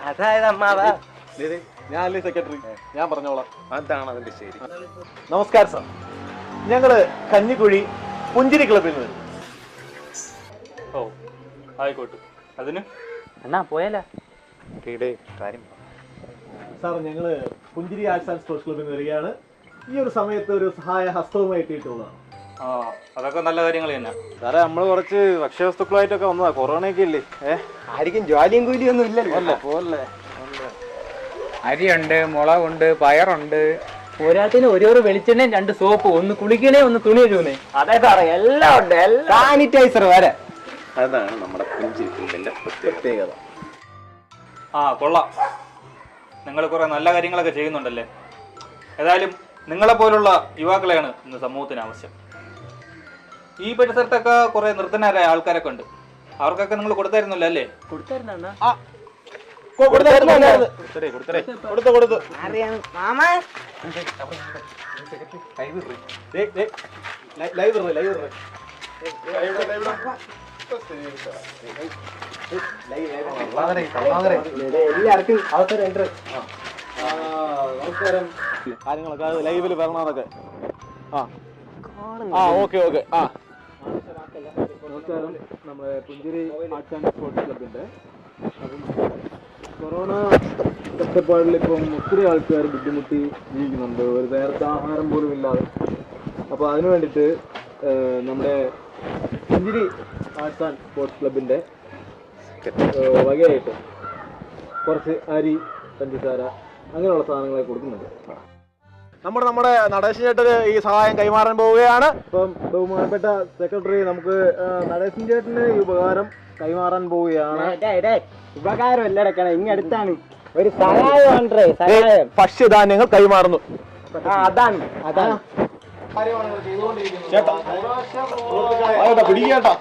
അതായത് അമ്മാവാ ഞാനല്ലേ സെക്രട്ടറി, ഞാൻ പറഞ്ഞോളാം. അതാണ് അതിന്റെ ശരി. നമസ്കാരം സാർ, ഞങ്ങള് കഞ്ഞിക്കുഴി പുഞ്ചിരി ക്ലബിൽ നിന്ന്. ഓ ആയിക്കോട്ടെ. അതിന് എന്നാ പോയാലോ കാര്യം സാർ, ഞങ്ങള് പുഞ്ചിരി ആർട്സ് ആൻഡ് സ്പോർട്സ് ക്ലബിൽ നിന്ന് വരികയാണ്. ഈ ഒരു സമയത്ത് ഒരു സഹായ ഹസ്തവുമായി എത്തിയിട്ടുള്ളതാണ്. ആ അതൊക്കെ നല്ല കാര്യങ്ങൾ തന്നെ സാറേ. നമ്മള് കുറച്ച് ഭക്ഷ്യവസ്തുക്കളായിട്ടൊക്കെ വന്നതാ. കൊറോണയൊക്കെ ഇല്ലേ, ആയിരിക്കും ജോലിയും കൂലിയും ഒന്നും ഇല്ലല്ലോ. പോലെ അരിയുണ്ട്, മുളകുണ്ട്, പയറുണ്ട്, പോരാത്തിന് ഒരു വെളിച്ചെണ്ണയും 2 സോപ്പ്, ഒന്ന് കുളിക്കണേ, ഒന്ന് തുണി കഴുകണേ. അതെ സാറേ, എല്ലാം ഉണ്ട്. സാനിറ്റൈസർ വരെ. അതാണ് നമ്മുടെ പുഞ്ചിരി ക്ലബിന്റെ പ്രത്യേകത. ആ കൊള്ളാം. നിങ്ങൾ കുറെ നല്ല കാര്യങ്ങളൊക്കെ ചെയ്യുന്നുണ്ടല്ലേ. ഏതായാലും നിങ്ങളെ പോലുള്ള യുവാക്കളെയാണ് ഇന്ന് സമൂഹത്തിന് ആവശ്യം. ഈ പരിസരത്തൊക്കെ കുറെ നിർധനരായ ആൾക്കാരൊക്കെ ഉണ്ട്. അവർക്കൊക്കെ നിങ്ങൾ കൊടുത്തായിരുന്നല്ലോ അല്ലേ? കൊടുത്തായിരുന്ന എല്ലാവർക്കും അവസരം ഉണ്ട്. നമസ്കാരം. കാര്യങ്ങളൊക്കെ അത് ലൈവില് വരണമെന്നൊക്കെ. ഓക്കെ. നമസ്കാരം. നമ്മുടെ പുഞ്ചിരി ആർട്സ് ആൻഡ് സ്പോർട്സ് ക്ലബിന്റെ കൊറോണ കഷ്ടപ്പാടിൽ ഇപ്പം ഒത്തിരി ആൾക്കാർ ബുദ്ധിമുട്ടി ജീവിക്കുന്നുണ്ട്, ഒരു നേരത്തെ ആഹാരം പോലും ഇല്ലാതെ. അപ്പോൾ അതിനു വേണ്ടിയിട്ട് നമ്മുടെ പുഞ്ചിരി ആർട്സ് ആൻഡ് സ്പോർട്സ് ക്ലബിന്റെ വകയായിട്ട് കുറച്ച് അരി, പഞ്ചസാര അങ്ങനെയുള്ള സാധനങ്ങളെ കൊടുക്കുന്നുണ്ട്. നമ്മുടെ നടേശൻ ചേട്ടന് ഈ സഹായം കൈമാറാൻ പോവുകയാണ്. ഇപ്പം ബഹുമാനപ്പെട്ട സെക്രട്ടറി നമുക്ക് നടേശൻ ചേട്ടന് ഈ ഉപകാരം കൈമാറാൻ പോവുകയാണ്. ഉപകാരം എല്ലാം ഇങ്ങടുത്താണ് ഒരു സഹായം. ഭക്ഷ്യധാന്യങ്ങൾ കൈമാറുന്നു. അതാണ് ചേട്ടാ പിടിക്കേട്ടാ.